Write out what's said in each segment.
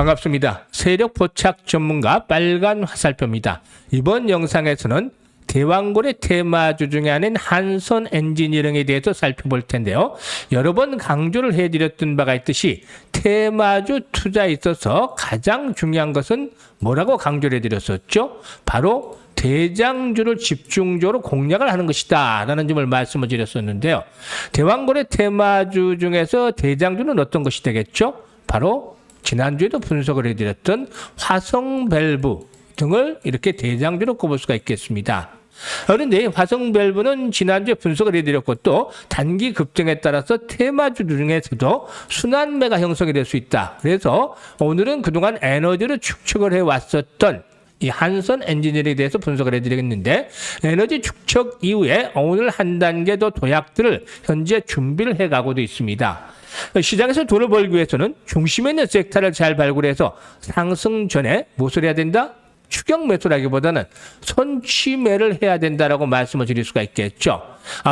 반갑습니다. 세력 포착 전문가 빨간 화살표입니다. 이번 영상에서는 대왕고래 테마주 중에 하나인 한선 엔지니어링에 대해서 살펴볼 텐데요. 여러 번 강조를 해드렸던 바가 있듯이 테마주 투자에 있어서 가장 중요한 것은 뭐라고 강조를 해드렸었죠? 바로 대장주를 집중적으로 공략을 하는 것이다 라는 점을 말씀을 드렸었는데요. 대왕고래 테마주 중에서 대장주는 어떤 것이 되겠죠? 바로 지난주에도 분석을 해드렸던 화성밸브 등을 이렇게 대장주로 꼽을 수가 있겠습니다. 그런데 화성밸브는 지난주에 분석을 해드렸고 또 단기 급등에 따라서 테마주 중에서도 순환매가 형성이 될 수 있다. 그래서 오늘은 그동안 에너지를 축적을 해왔었던 이 한선 엔지니어링에 대해서 분석을 해드리겠는데, 에너지 축적 이후에 오늘 한 단계 더 도약들을 현재 준비를 해가고도 있습니다. 시장에서 돈을 벌기 위해서는 중심에 있는 섹터를 잘 발굴해서 상승 전에 무엇을 해야 된다? 추격 매수라기보다는 선취매를 해야 된다라고 말씀을 드릴 수가 있겠죠.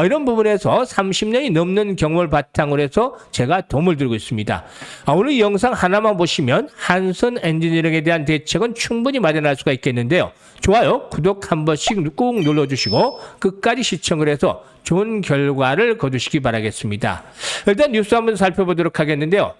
이런 부분에서 30년이 넘는 경험을 바탕으로 해서 제가 도움을 드리고 있습니다. 오늘 이 영상 하나만 보시면 한선 엔지니어링에 대한 대책은 충분히 마련할 수가 있겠는데요. 좋아요, 구독 한 번씩 꾹 눌러주시고 끝까지 시청을 해서 좋은 결과를 거두시기 바라겠습니다. 일단 뉴스 한번 살펴보도록 하겠는데요.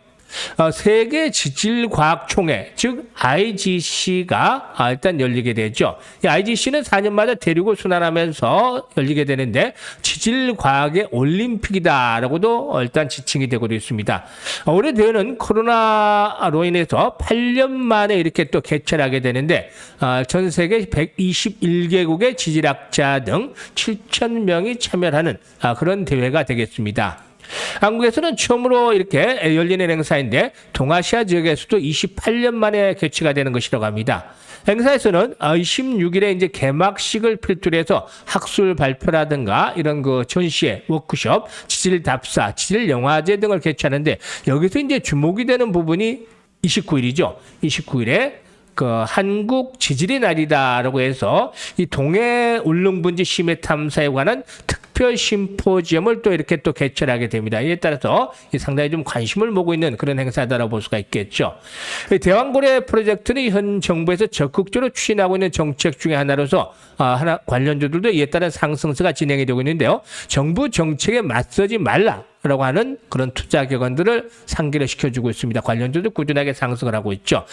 세계 지질과학총회, 즉 IGC가 일단 열리게 되죠. 이 IGC는 4년마다 대륙을 순환하면서 열리게 되는데 지질과학의 올림픽이다라고도 일단 지칭이 되고 있습니다. 올해 대회는 코로나로 인해서 8년 만에 이렇게 또 개최를 하게 되는데 전 세계 121개국의 지질학자 등 7,000명이 참여하는 그런 대회가 되겠습니다. 한국에서는 처음으로 이렇게 열리는 행사인데 동아시아 지역에서도 28년 만에 개최가 되는 것이라고 합니다. 행사에서는 26일에 이제 개막식을 필두로 해서 학술 발표라든가 이런 그 전시회, 워크숍, 지질 답사, 지질 영화제 등을 개최하는데 여기서 이제 주목이 되는 부분이 29일이죠. 29일에 그 한국 지질의 날이다라고 해서 이 동해 울릉분지 심해 탐사에 관한 특별 심포지엄을 또 이렇게 또 개최를 하게 됩니다. 이에 따라서 상당히 좀 관심을 모으고 있는 그런 행사다라고 볼 수가 있겠죠. 대왕고래 프로젝트는 현 정부에서 적극적으로 추진하고 있는 정책 중에 하나로서 관련주들도 이에 따른 상승세가 진행이 되고 있는데요. 정부 정책에 맞서지 말라 라고 하는 그런 투자 기관들을 상기를 시켜주고 있습니다. 관련주도 꾸준하게 상승을 하고 있죠.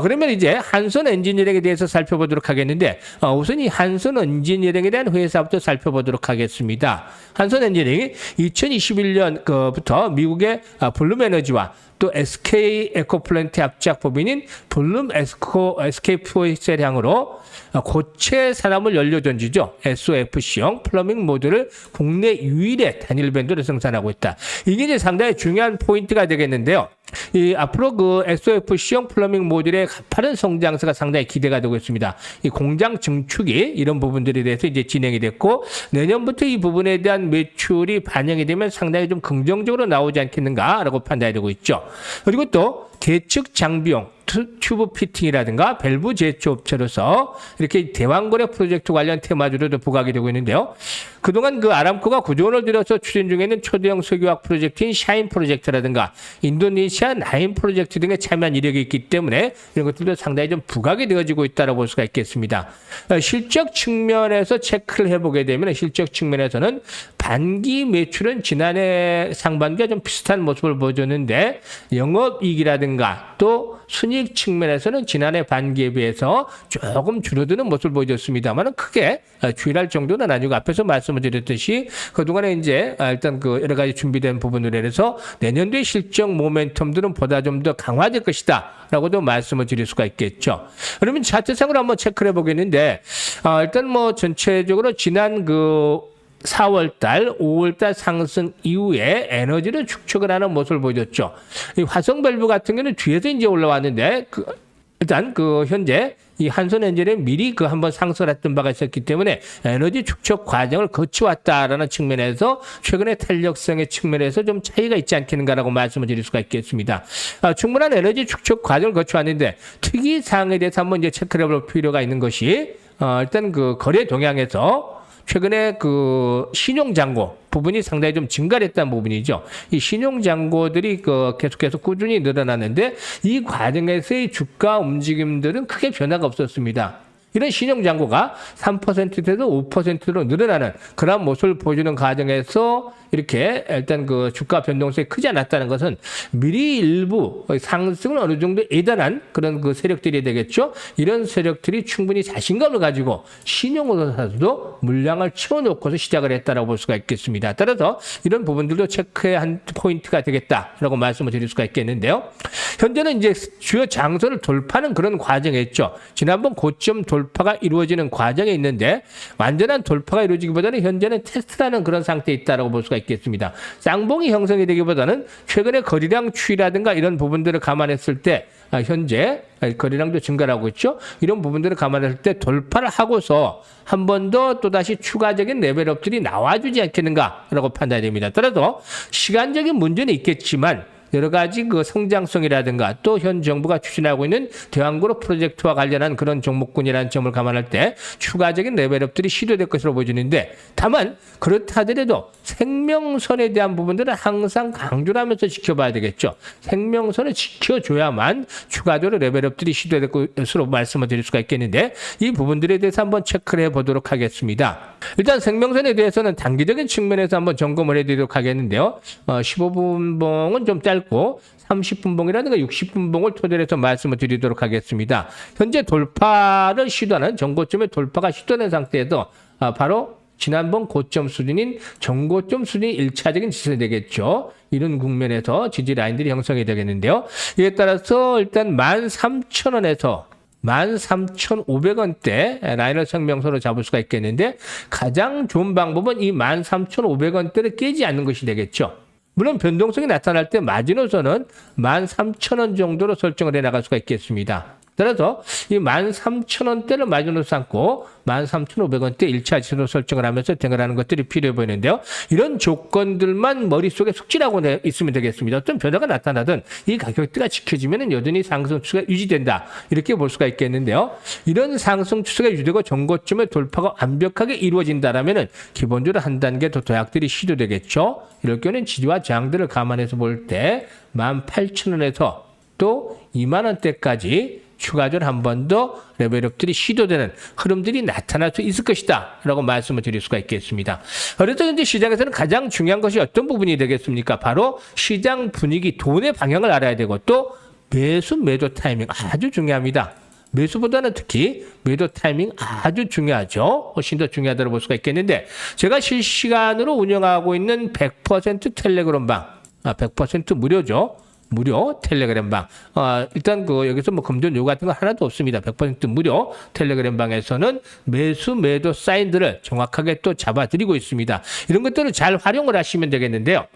그러면 이제 한선 엔지니어링에 대해서 살펴보도록 하겠는데 우선 이 한선 엔지니어링에 대한 회사부터 살펴보도록 하겠습니다. 한선 엔지니어링이 2021년부터 미국의 블룸에너지와 또 SK 에코플랜트 합작 법인인 블룸 SK 푸에셀향으로 고체 산화물 연료 전지죠. SOFC형 플러밍 모듈을 국내 유일의 단일 밴드로 생산하고 있다. 이게 이제 상당히 중요한 포인트가 되겠는데요. 이 앞으로 그 SOFC형 플러밍 모듈의 가파른 성장세가 상당히 기대가 되고 있습니다. 이 공장 증축이 이런 부분들에 대해서 이제 진행이 됐고 내년부터 이 부분에 대한 매출이 반영이 되면 상당히 좀 긍정적으로 나오지 않겠는가라고 판단이 되고 있죠. 그리고 또 계측 장비용 튜브 피팅이라든가 밸브 제조 업체로서 이렇게 대왕고래 프로젝트 관련 테마주로도 부각이 되고 있는데요. 그동안 그 아람코가 구조원을 들여서 추진 중에 있는 초대형 석유화학 프로젝트인 샤인 프로젝트라든가 인도네시아 나인 프로젝트 등에 참여한 이력이 있기 때문에 이런 것들도 상당히 좀 부각이 되어지고 있다고 볼 수가 있겠습니다. 실적 측면에서 체크를 해보게 되면 실적 측면에서는 반기 매출은 지난해 상반기와 좀 비슷한 모습을 보여줬는데 영업이익이라든가 또 순이익 측면에서는 지난해 반기에 비해서 조금 줄어드는 모습을 보여줬습니다만 크게 주의할 정도는 아니고 앞에서 말씀을 드렸듯이 그동안에 이제 일단 그 여러 가지 준비된 부분으로 해서 내년도의 실적 모멘텀들은 보다 좀 더 강화될 것이다 라고도 말씀을 드릴 수가 있겠죠. 그러면 차트상으로 한번 체크를 해보겠는데 일단 뭐 전체적으로 지난 그 4월달, 5월달 상승 이후에 에너지를 축적을 하는 모습을 보여줬죠. 이 화성밸브 같은 경우는 뒤에서 이제 올라왔는데 일단 현재 이 한선 엔진은 미리 한번 상승했던 바가 있었기 때문에 에너지 축적 과정을 거쳐왔다라는 측면에서 최근의 탄력성의 측면에서 좀 차이가 있지 않겠는가라고 말씀을 드릴 수가 있겠습니다. 충분한 에너지 축적 과정을 거쳐왔는데 특이사항에 대해서 한번 이제 체크를 해볼 필요가 있는 것이 일단 그 거래 동향에서 최근에 그 신용잔고 부분이 상당히 좀 증가했다는 부분이죠. 이 신용잔고들이 계속해서 꾸준히 늘어나는데 이 과정에서의 주가 움직임들은 크게 변화가 없었습니다. 이런 신용잔고가 3%에서 5%로 늘어나는 그런 모습을 보여주는 과정에서 이렇게 일단 그 주가 변동성이 크지 않았다는 것은 미리 일부 상승을 어느 정도 예단한 그런 그 세력들이 되겠죠. 이런 세력들이 충분히 자신감을 가지고 신용으로 사서도 물량을 채워놓고서 시작을 했다라고 볼 수가 있겠습니다. 따라서 이런 부분들도 체크의 한 포인트가 되겠다라고 말씀을 드릴 수가 있겠는데요. 현재는 이제 주요 장소를 돌파하는 그런 과정에 있죠. 지난번 고점 돌파가 이루어지는 과정에 있는데 완전한 돌파가 이루어지기보다는 현재는 테스트라는 그런 상태에 있다라고 볼 수가 있겠습니다. 쌍봉이 형성이 되기보다는 최근에 거래량 추이라든가 이런 부분들을 감안했을 때 현재 거래량도 증가하고 있죠. 이런 부분들을 감안했을 때 돌파를 하고서 한 번 더 또다시 추가적인 레벨업들이 나와주지 않겠는가라고 판단이 됩니다. 따라서 시간적인 문제는 있겠지만 여러 가지 그 성장성이라든가 또 현 정부가 추진하고 있는 대왕그룹 프로젝트와 관련한 그런 종목군이라는 점을 감안할 때 추가적인 레벨업들이 시도될 것으로 보여지는데 다만 그렇다 하더라도 생명선에 대한 부분들은 항상 강조를 하면서 지켜봐야 되겠죠. 생명선을 지켜줘야만 추가적으로 레벨업들이 시도될 것으로 말씀을 드릴 수가 있겠는데 이 부분들에 대해서 한번 체크를 해보도록 하겠습니다. 일단 생명선에 대해서는 단기적인 측면에서 한번 점검을 해드리도록 하겠는데요. 15분봉은 좀 짧고 30분봉이라든가 60분봉을 토대로 해서 말씀을 드리도록 하겠습니다. 현재 돌파를 시도하는 전고점의 돌파가 시도된 상태에서 바로 지난번 고점 수준인 전고점 수준이 1차적인 지지가 되겠죠. 이런 국면에서 지지 라인들이 형성이 되겠는데요. 이에 따라서 일단 13,000원에서 13,500원대 라인을 생명선으로 잡을 수가 있겠는데 가장 좋은 방법은 이 13,500원대를 깨지 않는 것이 되겠죠. 물론 변동성이 나타날 때 마지노선은 13,000원 정도로 설정을 해나갈 수가 있겠습니다. 따라서 이 13,000원대를 마지노선 삼고 13,500원대 1차 지수로 설정을 하면서 대응하는 것들이 필요해 보이는데요. 이런 조건들만 머릿속에 숙지하고 있으면 되겠습니다. 어떤 변화가 나타나든 이 가격대가 지켜지면 여전히 상승 추세가 유지된다. 이렇게 볼 수가 있겠는데요. 이런 상승 추세가 유지되고 전고점의 돌파가 완벽하게 이루어진다라면 기본적으로 한 단계 더 도약들이 시도되겠죠. 이럴 경우는 지지와 저항들을 감안해서 볼 때 18,000원에서 또 20,000원대까지 추가적으로 한 번 더 레벨업들이 시도되는 흐름들이 나타날 수 있을 것이다 라고 말씀을 드릴 수가 있겠습니다. 그래서 현재 시장에서는 가장 중요한 것이 어떤 부분이 되겠습니까? 바로 시장 분위기, 돈의 방향을 알아야 되고 또 매수, 매도 타이밍 아주 중요합니다. 매수보다는 특히 매도 타이밍 아주 중요하죠. 훨씬 더 중요하다고 볼 수가 있겠는데 제가 실시간으로 운영하고 있는 100% 텔레그램방 100% 무료죠. 무료 텔레그램 방. 일단 여기서 금전 요구 같은 거 하나도 없습니다. 100% 무료 텔레그램 방에서는 매수, 매도 사인들을 정확하게 또 잡아드리고 있습니다. 이런 것들을 잘 활용을 하시면 되겠는데요.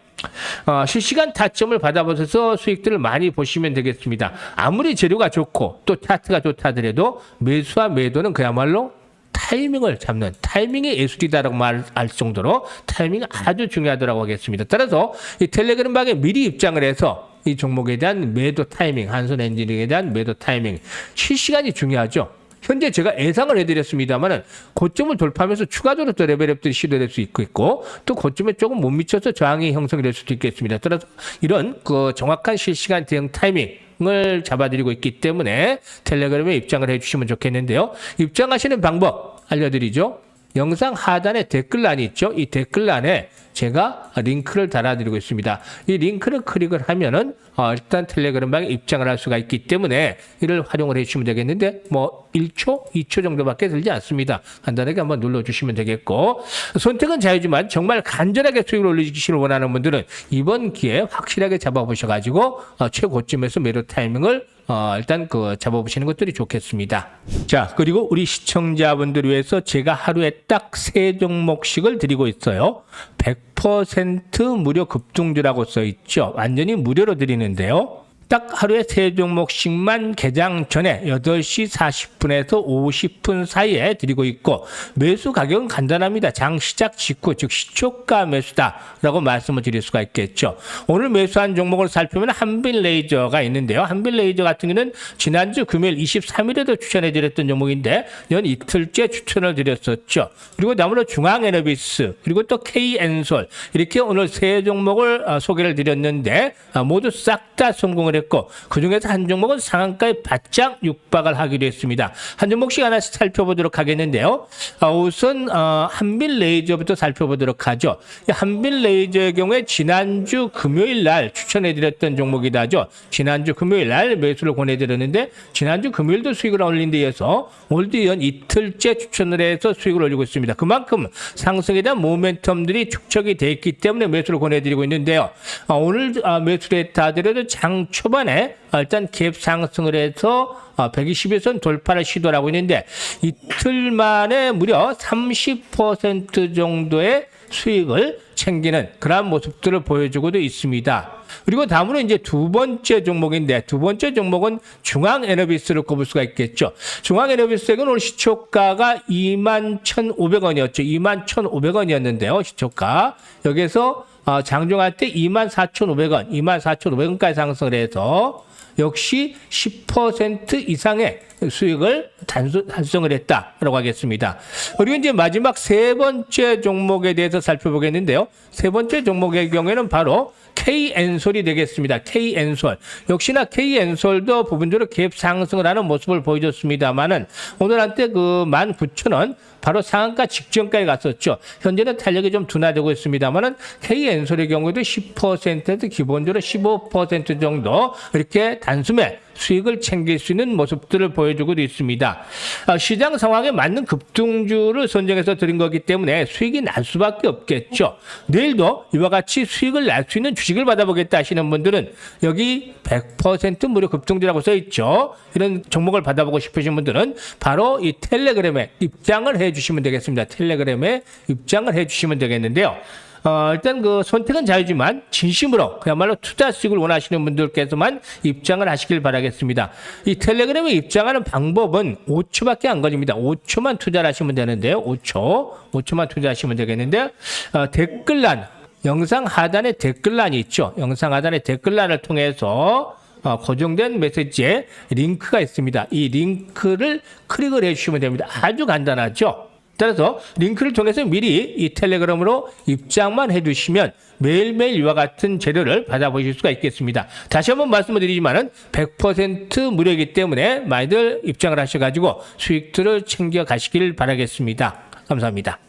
실시간 타점을 받아보셔서 수익들을 많이 보시면 되겠습니다. 아무리 재료가 좋고 또 차트가 좋다 하더라도 매수와 매도는 그야말로 타이밍을 잡는 타이밍의 예술이다라고 말할 정도로 타이밍이 아주 중요하다고 하겠습니다. 따라서 이 텔레그램 방에 미리 입장을 해서 이 종목에 대한 매도 타이밍, 한손 엔지니어링에 대한 매도 타이밍, 실시간이 중요하죠. 현재 제가 예상을 해드렸습니다만은 고점을 돌파하면서 추가적으로 또 레벨업들이 시도될 수 있고 또 고점에 조금 못 미쳐서 저항이 형성이 될 수도 있겠습니다. 따라서 이런 정확한 실시간 대응 타이밍을 잡아드리고 있기 때문에 텔레그램에 입장을 해주시면 좋겠는데요. 입장하시는 방법 알려드리죠. 영상 하단에 댓글란이 있죠. 이 댓글란에 제가 링크를 달아드리고 있습니다. 이 링크를 클릭을 하면은 일단 텔레그램방에 입장을 할 수가 있기 때문에 이를 활용을 해주시면 되겠는데 1초, 2초 정도밖에 들지 않습니다. 간단하게 한번 눌러주시면 되겠고 선택은 자유지만 정말 간절하게 수익을 올리시기를 원하는 분들은 이번 기회에 확실하게 잡아보셔가지고 최고점에서 매도 타이밍을 일단 잡아보시는 것들이 좋겠습니다. 자, 그리고 우리 시청자분들을 위해서 제가 하루에 딱 3종목씩을 드리고 있어요. 100% 무료 급등주라고 써 있죠. 완전히 무료로 드리는데요. 딱 하루에 3종목씩만 개장 전에 8시 40분에서 50분 사이에 드리고 있고 매수 가격은 간단합니다. 장 시작 직후 즉 시초가 매수다라고 말씀을 드릴 수가 있겠죠. 오늘 매수한 종목을 살펴보면 한빛레이저가 있는데요. 한빛레이저 같은 경우는 지난주 금요일 23일에도 추천해 드렸던 종목인데 연 이틀째 추천을 드렸었죠. 그리고 다음으로 중앙에너비스 그리고 또 K엔솔 이렇게 오늘 3종목을 소개를 드렸는데 모두 싹 다 성공을 했고 그중에서 한 종목은 상한가에 바짝 육박을 하기로 했습니다. 한 종목씩 하나씩 살펴보도록 하겠는데요. 우선 한빛레이저부터 살펴보도록 하죠. 한빛레이저의 경우에 지난주 금요일 날 추천해드렸던 종목이다죠. 지난주 금요일 날 매수를 권해드렸는데 지난주 금요일도 수익을 올린 데 이어서 오늘도 연 이틀째 추천을 해서 수익을 올리고 있습니다. 그만큼 상승에 대한 모멘텀들이 축적이 되어 있기 때문에 매수를 권해드리고 있는데요. 오늘 매수를 했다 하더라도 장 초반에 일단 갭 상승을 해서 120에선 돌파를 시도를 하고 있는데 이틀 만에 무려 30% 정도의 수익을 챙기는 그런 모습들을 보여주고도 있습니다. 그리고 다음으로 이제 두 번째 종목인데 두 번째 종목은 중앙에너비스를 꼽을 수가 있겠죠. 중앙에너비스는 오늘 시초가가 21,500원이었죠. 21,500원이었는데요. 시초가. 여기서 장중할 때 24,500원, 24,500원까지 상승을 해서 역시 10% 이상의 수익을 달성을 했다라고 하겠습니다. 그리고 이제 마지막 세 번째 종목에 대해서 살펴보겠는데요. 세 번째 종목의 경우에는 바로 K엔솔이 되겠습니다. K엔솔. 역시나 K엔솔도 부분적으로 갭 상승을 하는 모습을 보여줬습니다만은 오늘 한때 그 19,000원 바로 상한가 직전까지 갔었죠. 현재는 탄력이 좀 둔화되고 있습니다만은 K엔솔의 경우에도 10%에서 기본적으로 15% 정도 이렇게 단숨에 수익을 챙길 수 있는 모습들을 보여주고 있습니다. 시장 상황에 맞는 급등주를 선정해서 드린 거기 때문에 수익이 날 수밖에 없겠죠. 내일도 이와 같이 수익을 날 수 있는 주식을 받아보겠다 하시는 분들은 여기 100% 무료 급등주라고 써있죠. 이런 종목을 받아보고 싶으신 분들은 바로 이 텔레그램에 입장을 해주시면 되겠습니다. 텔레그램에 입장을 해주시면 되겠는데요. 일단 그 선택은 자유지만 진심으로 그야말로 투자 수익을 원하시는 분들께서만 입장을 하시길 바라겠습니다. 이 텔레그램에 입장하는 방법은 5초밖에 안 걸립니다. 5초만 투자를 하시면 되는데요. 5초만 투자하시면 되겠는데 댓글란 영상 하단에 댓글란이 있죠. 영상 하단에 댓글란을 통해서 고정된 메시지에 링크가 있습니다. 이 링크를 클릭을 해주시면 됩니다. 아주 간단하죠. 따라서 링크를 통해서 미리 이 텔레그램으로 입장만 해두시면 매일매일 이와 같은 재료를 받아보실 수가 있겠습니다. 다시 한번 말씀을 드리지만은 100% 무료이기 때문에 많이들 입장을 하셔가지고 수익들을 챙겨 가시길 바라겠습니다. 감사합니다.